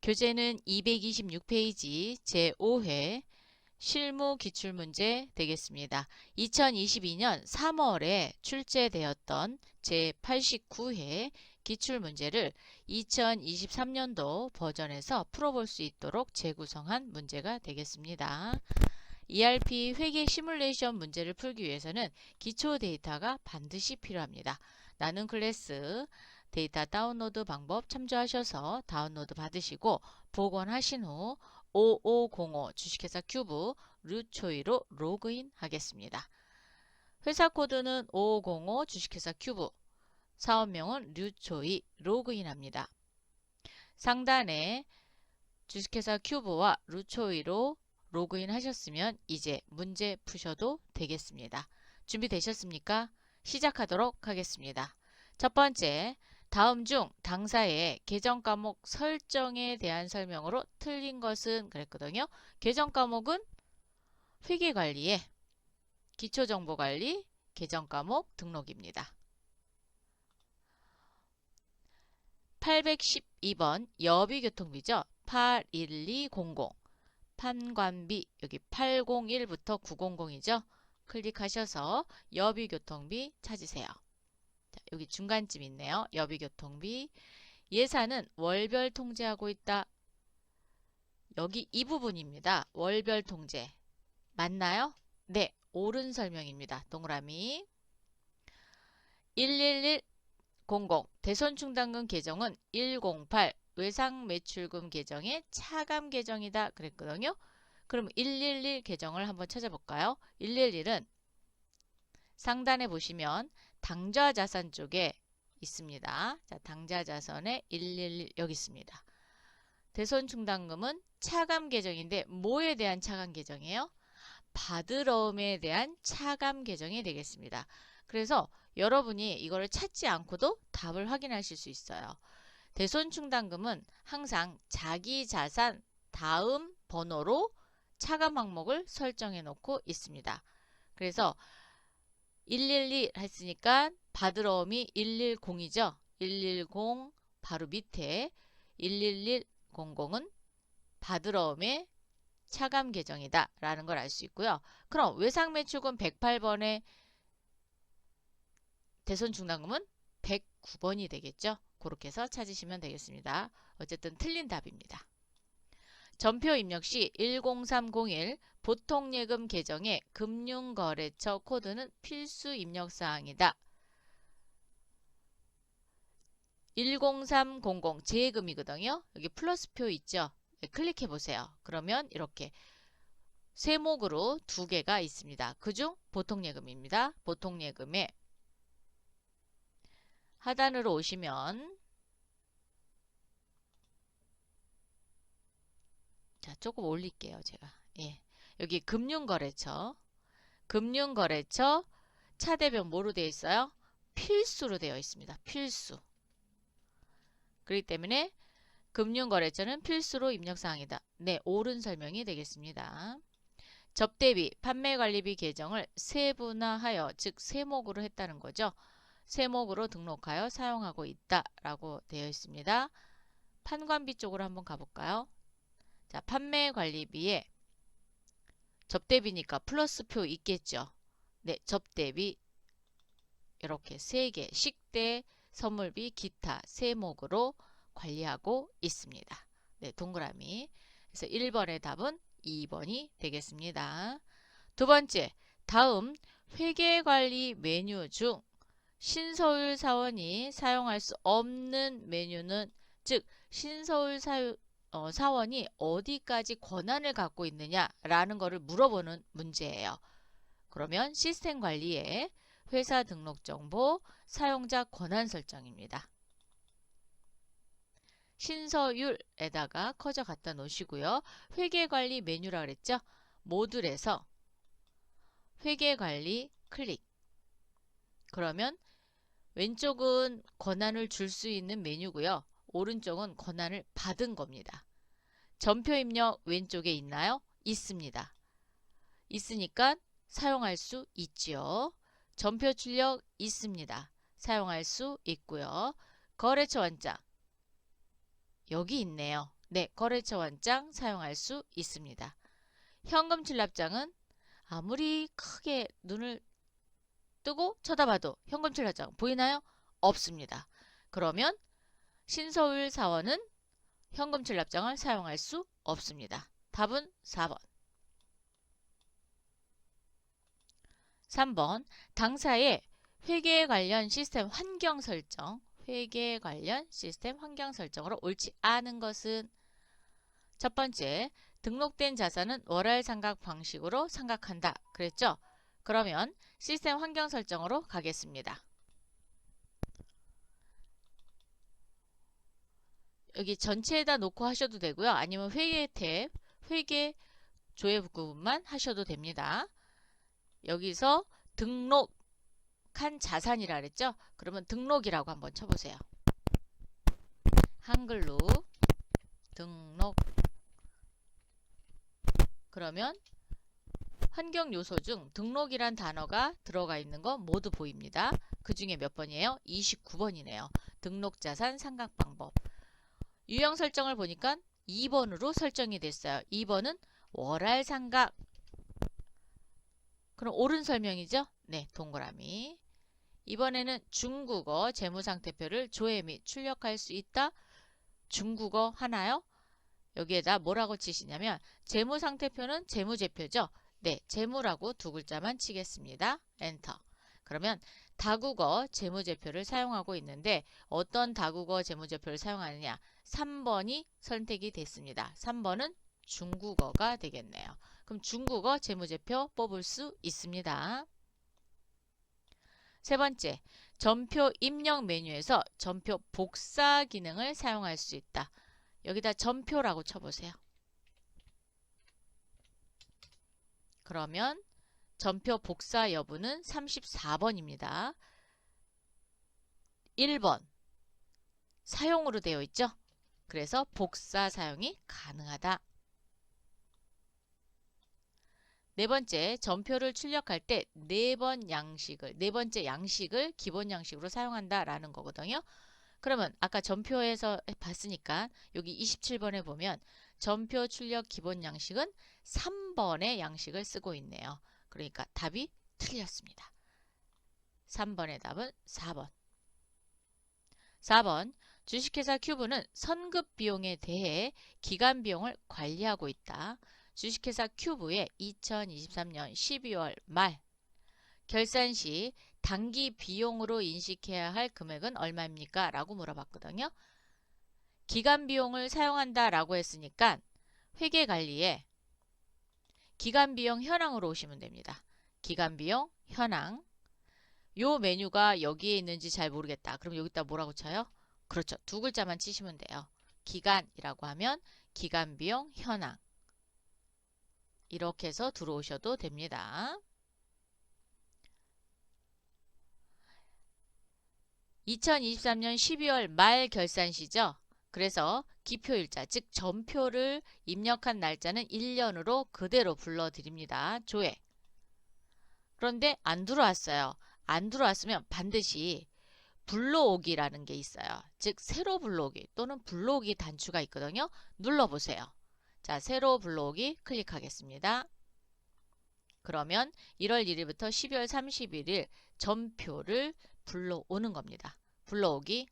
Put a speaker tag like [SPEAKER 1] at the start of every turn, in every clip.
[SPEAKER 1] 교재는 226페이지 제5회 실무 기출문제 되겠습니다. 2022년 3월에 출제되었던 제89회 기출문제를 2023년도 버전에서 풀어볼 수 있도록 재구성한 문제가 되겠습니다. ERP 회계 시뮬레이션 문제를 풀기 위해서는 기초 데이터가 반드시 필요합니다. 나는 클래스 데이터 다운로드 방법 참조하셔서 다운로드 받으시고 복원하신 후 5505 주식회사 큐브 루초이로 로그인 하겠습니다. 회사 코드는 5505 주식회사 큐브, 사업명은 류초이 로그인합니다. 상단에 주식회사 큐브와 루초이로 로그인 하셨으면 이제 문제 푸셔도 되겠습니다. 준비되셨습니까? 시작하도록 하겠습니다. 첫 번째, 다음 중 당사의 계정 과목 설정에 대한 설명으로 틀린 것은 그랬거든요. 계정 과목은 회계관리의 기초정보관리 계정 과목 등록입니다. 812번 여비교통비죠. 81200 판관비 여기 801부터 900이죠. 클릭하셔서 여비교통비 찾으세요. 자, 여기 중간쯤 있네요. 여비교통비 예산은 월별 통제하고 있다. 여기 이 부분입니다. 월별 통제 맞나요? 네, 옳은 설명입니다. 동그라미 11100 대손충당금 계정은 108 외상매출금 계정의 차감 계정이다 그랬거든요. 그럼 111 계정을 한번 찾아볼까요? 111은 상단에 보시면 당좌자산 쪽에 있습니다. 자, 당좌자산에 111 여기 있습니다. 대손충당금은 차감 계정인데 뭐에 대한 차감 계정이에요? 받으러움에 대한 차감 계정이 되겠습니다. 그래서 여러분이 이거를 찾지 않고도 답을 확인하실 수 있어요. 대손충당금은 항상 자기 자산 다음 번호로 차감 항목을 설정해 놓고 있습니다. 그래서 112 했으니까 받으러움이 110이죠. 110 바로 밑에 11100은 받으러움의 차감 계정이다 라는 걸 알 수 있고요. 그럼 외상매출금 108번의 대손충당금은 109번이 되겠죠. 그렇게 해서 찾으시면 되겠습니다. 어쨌든 틀린 답입니다. 전표 입력 시 10301 보통예금 계정의 금융거래처 코드는 필수 입력사항이다. 10300 재예금이거든요. 여기 플러스표 있죠. 네, 클릭해 보세요. 그러면 이렇게 세목으로 두 개가 있습니다. 그중 보통예금입니다. 보통예금에 하단으로 오시면 자, 조금 올릴게요. 제가. 예. 여기 금융거래처 차대변 뭐로 되어 있어요? 필수로 되어 있습니다. 필수. 그렇기 때문에 금융거래처는 필수로 입력사항이다. 네, 옳은 설명이 되겠습니다. 접대비, 판매관리비 계정을 세분화하여 즉 세목으로 했다는 거죠. 세목으로 등록하여 사용하고 있다 라고 되어 있습니다. 판관비 쪽으로 한번 가볼까요? 자, 판매관리비에 접대비니까 플러스표 있겠죠. 네, 접대비 이렇게 3개, 식대, 선물비, 기타 세목으로 관리하고 있습니다. 네, 동그라미. 그래서 1번의 답은 2번이 되겠습니다. 두 번째, 다음 회계관리 메뉴 중 신서울 사원이 사용할 수 없는 메뉴는 즉 신서울 사원이 어디까지 권한을 갖고 있느냐라는 것을 물어보는 문제예요. 그러면 시스템 관리에 회사 등록 정보, 사용자 권한 설정입니다. 신서율에다가 커져 갖다 놓으시고요. 회계관리 메뉴라 그랬죠? 모듈에서 회계관리 클릭. 그러면 왼쪽은 권한을 줄 수 있는 메뉴고요. 오른쪽은 권한을 받은 겁니다. 전표 입력 왼쪽에 있나요? 있습니다. 있으니까 사용할 수 있지요. 전표 출력 있습니다. 사용할 수 있고요. 거래처 원장 여기 있네요. 네, 거래처 완장 사용할 수 있습니다. 현금 출납장은 아무리 크게 눈을 뜨고 쳐다봐도 현금 출납장 보이나요? 없습니다. 그러면 신서울 사원은 현금 출납장을 사용할 수 없습니다. 답은 4번. 3번 당사의 회계 관련 시스템 환경 설정, 회계 관련 시스템 환경 설정으로 옳지 않은 것은 첫 번째, 등록된 자산은 월할 상각 방식으로 상각한다. 그랬죠? 그러면 시스템 환경 설정으로 가겠습니다. 여기 전체에다 놓고 하셔도 되고요. 아니면 회계 탭, 회계 조회 부분만 하셔도 됩니다. 여기서 등록한 자산이라 그랬죠? 그러면 등록이라고 한번 쳐보세요. 한글로 등록. 그러면 환경 요소 중 등록이란 단어가 들어가 있는 거 모두 보입니다. 그 중에 몇 번이에요? 29번이네요. 등록자산 상각 방법. 유형 설정을 보니까 2번으로 설정이 됐어요. 2번은 월할 상각. 그럼 옳은 설명이죠? 네, 동그라미. 이번에는 중국어 재무상태표를 조회 및 출력할 수 있다. 중국어 하나요? 여기에다 뭐라고 치시냐면 재무상태표는 재무제표죠. 네, 재무라고 두 글자만 치겠습니다. 엔터. 그러면 다국어 재무제표를 사용하고 있는데 어떤 다국어 재무제표를 사용하느냐? 3번이 선택이 됐습니다. 3번은 중국어가 되겠네요. 그럼 중국어 재무제표 뽑을 수 있습니다. 세 번째, 전표 입력 메뉴에서 전표 복사 기능을 사용할 수 있다. 여기다 전표라고 쳐보세요. 그러면 전표 복사 여부는 34번입니다. 1번 사용으로 되어 있죠. 그래서 복사 사용이 가능하다. 네 번째, 전표를 출력할 때 네 번째 양식을 기본 양식으로 사용한다라는 거거든요. 그러면 아까 전표에서 봤으니까 여기 27번에 보면 전표 출력 기본 양식은 3번의 양식을 쓰고 있네요. 그러니까 답이 틀렸습니다. 3번의 답은 4번. 4번, 주식회사 큐브는 선급 비용에 대해 기간 비용을 관리하고 있다. 주식회사 큐브의 2023년 12월 말 결산 시 당기 비용으로 인식해야 할 금액은 얼마입니까? 라고 물어봤거든요. 기간 비용을 사용한다 라고 했으니까 회계관리에 기간 비용 현황으로 오시면 됩니다. 기간 비용 현황. 요 메뉴가 여기에 있는지 잘 모르겠다. 그럼 여기다 뭐라고 쳐요? 그렇죠. 두 글자만 치시면 돼요. 기간이라고 하면 기간 비용 현황. 이렇게 해서 들어오셔도 됩니다. 2023년 12월 말 결산시죠. 그래서 기표일자, 즉 전표를 입력한 날짜는 1년으로 그대로 불러드립니다. 조회. 그런데 안 들어왔어요. 안 들어왔으면 반드시 불러오기라는 게 있어요. 즉 새로 불러오기 또는 불러오기 단추가 있거든요. 눌러보세요. 자, 새로 불러오기 클릭하겠습니다. 그러면 1월 1일부터 12월 31일 전표를 불러오는 겁니다. 불러오기.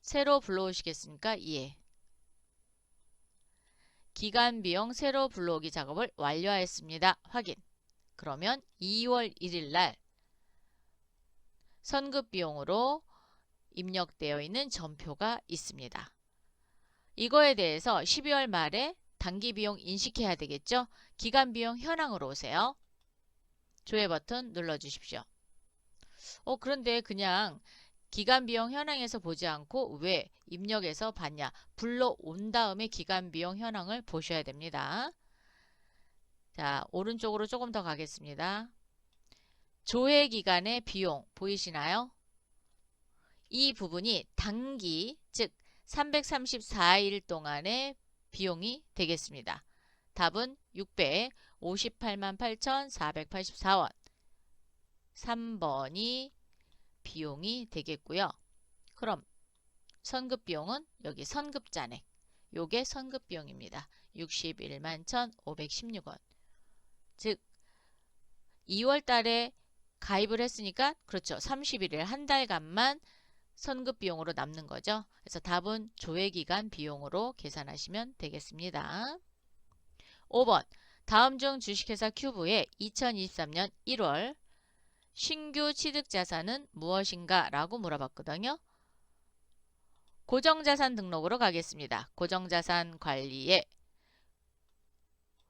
[SPEAKER 1] 새로 불러오시겠습니까? 예. 기간 비용 새로 불러오기 작업을 완료하였습니다. 확인. 그러면 2월 1일 날 선급 비용으로 입력되어 있는 전표가 있습니다. 이거에 대해서 12월 말에 당기 비용 인식해야 되겠죠? 기간 비용 현황으로 오세요. 조회 버튼 눌러주십시오. 그런데 그냥 기간 비용 현황에서 보지 않고 왜 입력에서 봤냐? 불러온 다음에 기간 비용 현황을 보셔야 됩니다. 자, 오른쪽으로 조금 더 가겠습니다. 조회 기간의 비용 보이시나요? 이 부분이 당기, 즉 334일 동안의 비용이 되겠습니다. 답은 658만 8,484원. 3번이 비용이 되겠고요. 그럼 선급비용은 여기 선급잔액. 요게 선급비용입니다. 61만 1,516원. 즉 2월 달에 가입을 했으니까 그렇죠. 31일 한 달간만 선급비용으로 남는 거죠. 그래서 답은 조회기간 비용으로 계산하시면 되겠습니다. 5번 다음 중 주식회사 큐브의 2023년 1월 신규 취득자산은 무엇인가? 라고 물어봤거든요. 고정자산 등록으로 가겠습니다. 고정자산 관리에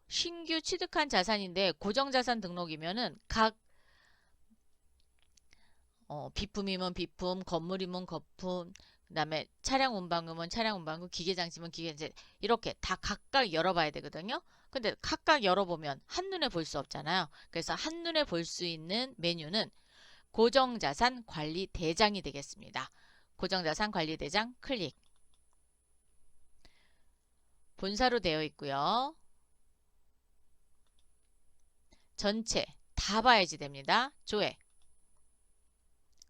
[SPEAKER 1] 신규 취득한 자산인데 고정자산 등록이면은 각 비품이면 비품, 건물이면 건품, 그 다음에 차량 운반금은 차량 운반금, 기계장치면 기계장치 이렇게 다 각각 열어봐야 되거든요. 근데 각각 열어보면 한눈에 볼 수 없잖아요. 그래서 한눈에 볼 수 있는 메뉴는 고정자산 관리 대장이 되겠습니다. 고정자산 관리 대장 클릭. 본사로 되어 있고요. 전체 다 봐야지 됩니다. 조회.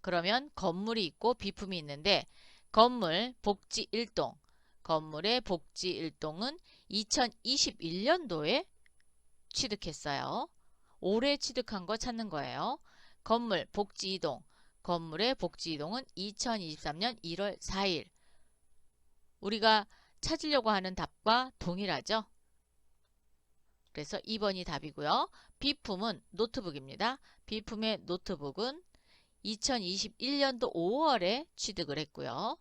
[SPEAKER 1] 그러면 건물이 있고 비품이 있는데 건물 복지 1동, 건물의 복지 1동은 2021년도에 취득했어요. 올해 취득한 거 찾는 거예요. 건물 복지 2동, 건물의 복지 2동은 2023년 1월 4일. 우리가 찾으려고 하는 답과 동일하죠. 그래서 2번이 답이고요. 비품은 노트북입니다. 비품의 노트북은 2021년도 5월에 취득을 했고요.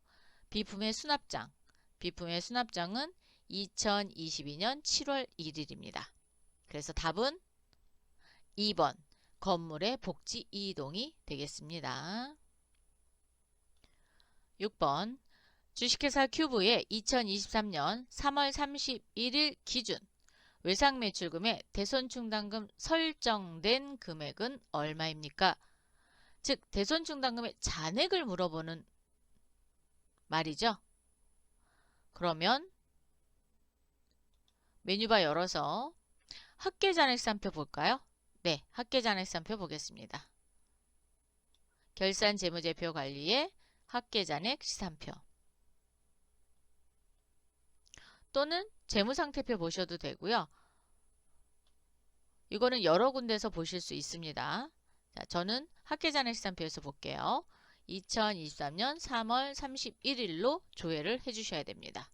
[SPEAKER 1] 비품의 수납장. 비품의 수납장은 2022년 7월 1일입니다. 그래서 답은 2번 건물의 복지 2동이 되겠습니다. 6번 주식회사 큐브의 2023년 3월 31일 기준 외상매출금의 대손충당금 설정된 금액은 얼마입니까? 즉 대손충당금의 잔액을 물어보는 말이죠. 그러면 메뉴바 열어서 합계잔액산표 볼까요? 네, 합계잔액산표 보겠습니다. 결산재무제표 관리의 합계잔액 시산표 또는 재무상태표 보셔도 되고요. 이거는 여러 군데서 보실 수 있습니다. 자, 저는 합계잔액시산표에서 볼게요. 2023년 3월 31일로 조회를 해주셔야 됩니다.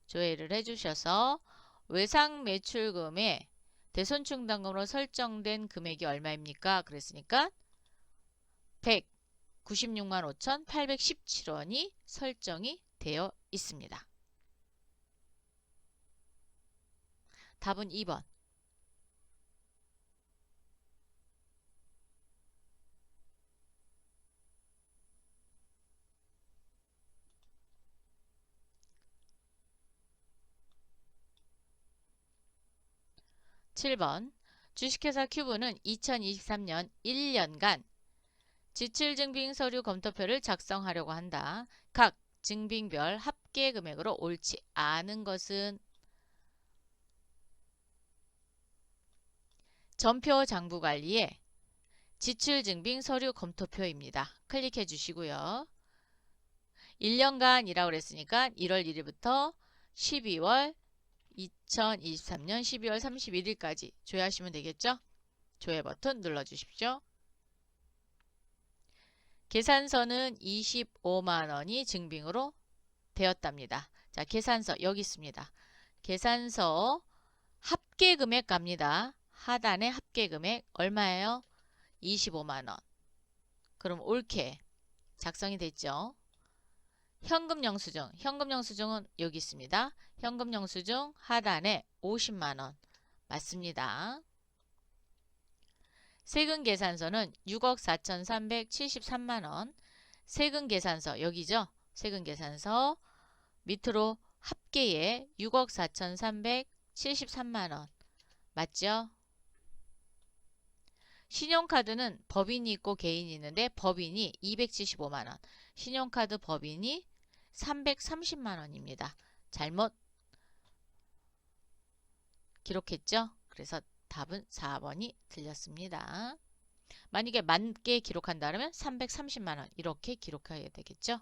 [SPEAKER 1] 조회를 해주셔서 외상매출금의 대손충당금으로 설정된 금액이 얼마입니까? 그랬으니까 196만 5,817원이 설정이 되어 있습니다. 답은 2번. 7번 주식회사 큐브는 2023년 1년간 지출증빙 서류 검토표를 작성하려고 한다. 각 증빙별 합계 금액으로 옳지 않은 것은 전표 장부관리의 지출증빙 서류 검토표입니다. 클릭해 주시고요. 1년간이라고 그랬으니까 1월 1일부터 2023년 12월 31일까지 조회하시면 되겠죠? 조회 버튼 눌러주십시오. 계산서는 25만원이 증빙으로 되었답니다. 자, 계산서 여기 있습니다. 계산서 합계금액 갑니다. 하단의 합계금액 얼마예요? 25만원. 그럼 옳게 작성이 됐죠? 현금영수증. 현금영수증은 여기 있습니다. 현금영수증 하단에 50만원. 맞습니다. 세금계산서는 6억 4,373만원. 세금계산서 여기죠? 세금계산서 밑으로 합계에 6억 4,373만원. 맞죠? 신용카드는 법인이 있고 개인이 있는데 법인이 275만원. 신용카드 법인이 330만원입니다. 잘못 기록했죠? 그래서 답은 4번이 틀렸습니다. 만약에 만개 기록한다면 330만원 이렇게 기록해야 되겠죠?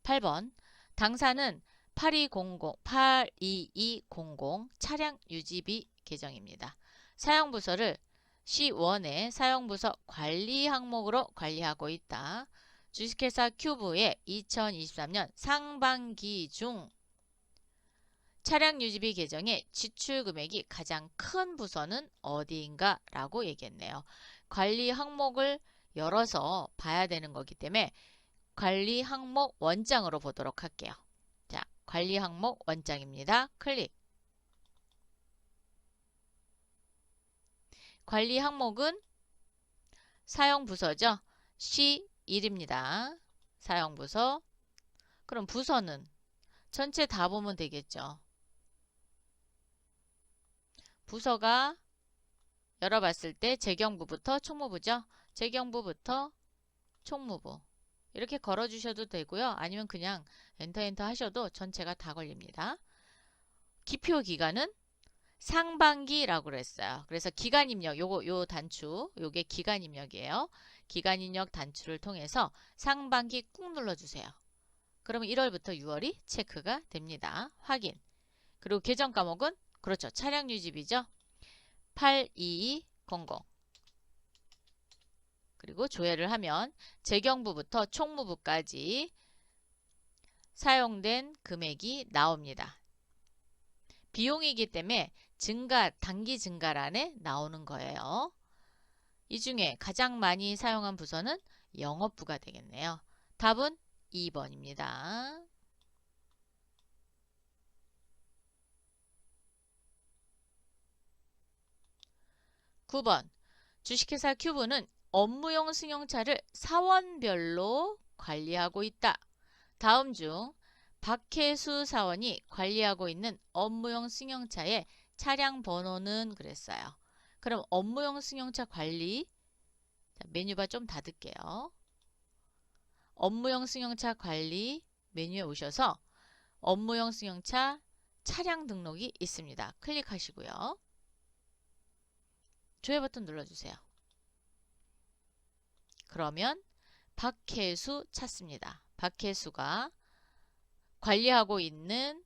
[SPEAKER 1] 8번 당사는 82200 차량 유지비 계정입니다. 사용부서를 C1의 사용부서 관리 항목으로 관리하고 있다. 주식회사 큐브의 2023년 상반기 중 차량 유지비 계정의 지출 금액이 가장 큰 부서는 어디인가 라고 얘기했네요. 관리 항목을 열어서 봐야 되는 거기 때문에 관리 항목 원장으로 보도록 할게요. 자, 관리 항목 원장입니다. 클릭. 관리 항목은 사용부서죠. C1입니다. 사용부서. 그럼 부서는 전체 다 보면 되겠죠. 부서가 열어봤을 때 재경부부터 총무부죠. 재경부부터 총무부. 이렇게 걸어주셔도 되고요. 아니면 그냥 엔터 하셔도 전체가 다 걸립니다. 기표 기간은 상반기라고 그랬어요. 그래서 기간 입력, 요 단추, 요게 기간 입력이에요. 기간 입력 단추를 통해서 상반기 꾹 눌러주세요. 그러면 1월부터 6월이 체크가 됩니다. 확인. 그리고 계정 과목은 그렇죠. 차량 유지비죠. 82200. 그리고 조회를 하면 재경부부터 총무부까지 사용된 금액이 나옵니다. 비용이기 때문에 단기 증가란에 나오는 거예요. 이 중에 가장 많이 사용한 부서는 영업부가 되겠네요. 답은 2번입니다. 9번 주식회사 큐브는 업무용 승용차를 사원별로 관리하고 있다. 다음 중 박혜수 사원이 관리하고 있는 업무용 승용차의 차량 번호는 그랬어요. 그럼 업무용 승용차 관리, 메뉴바 좀 닫을게요. 업무용 승용차 관리 메뉴에 오셔서 업무용 승용차 차량 등록이 있습니다. 클릭하시고요. 조회 버튼 눌러주세요. 그러면 박혜수 찾습니다. 박혜수가 관리하고 있는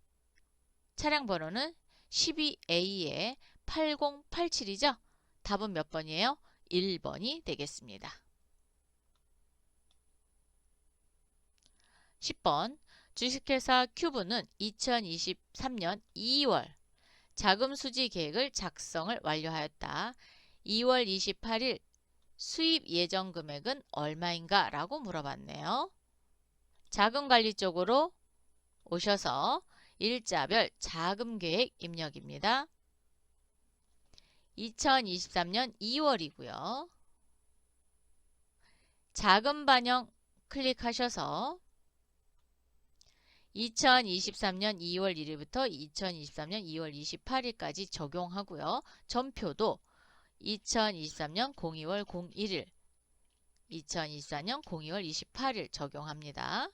[SPEAKER 1] 차량 번호는 12A에 8087이죠. 답은 몇 번이에요? 1번이 되겠습니다. 10번 주식회사 큐브는 2023년 2월 자금 수지 계획을 작성을 완료하였다. 2월 28일 수입 예정 금액은 얼마인가? 라고 물어봤네요. 자금관리 쪽으로 오셔서 일자별 자금 계획 입력입니다. 2023년 2월이고요. 자금 반영 클릭하셔서 2023년 2월 1일부터 2023년 2월 28일까지 적용하고요. 전표도 2023년 02월 01일, 2024년 02월 28일 적용합니다.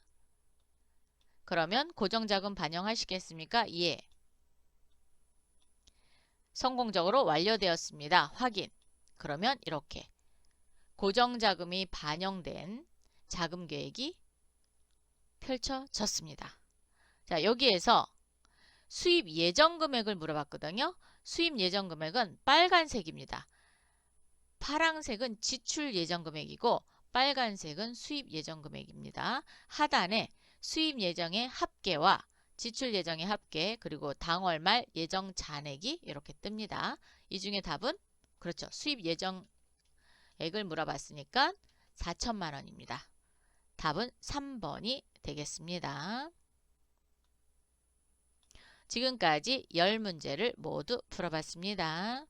[SPEAKER 1] 그러면 고정자금 반영하시겠습니까? 예. 성공적으로 완료되었습니다. 확인. 그러면 이렇게 고정자금이 반영된 자금 계획이 펼쳐졌습니다. 자, 여기에서 수입 예정 금액을 물어봤거든요. 수입 예정 금액은 빨간색입니다. 파란색은 지출 예정 금액이고 빨간색은 수입 예정 금액입니다. 하단에 수입 예정의 합계와 지출 예정의 합계 그리고 당월 말 예정 잔액이 이렇게 뜹니다. 이 중에 답은 그렇죠. 수입 예정액을 물어봤으니까 4천만 원입니다. 답은 3번이 되겠습니다. 지금까지 10문제를 모두 풀어봤습니다.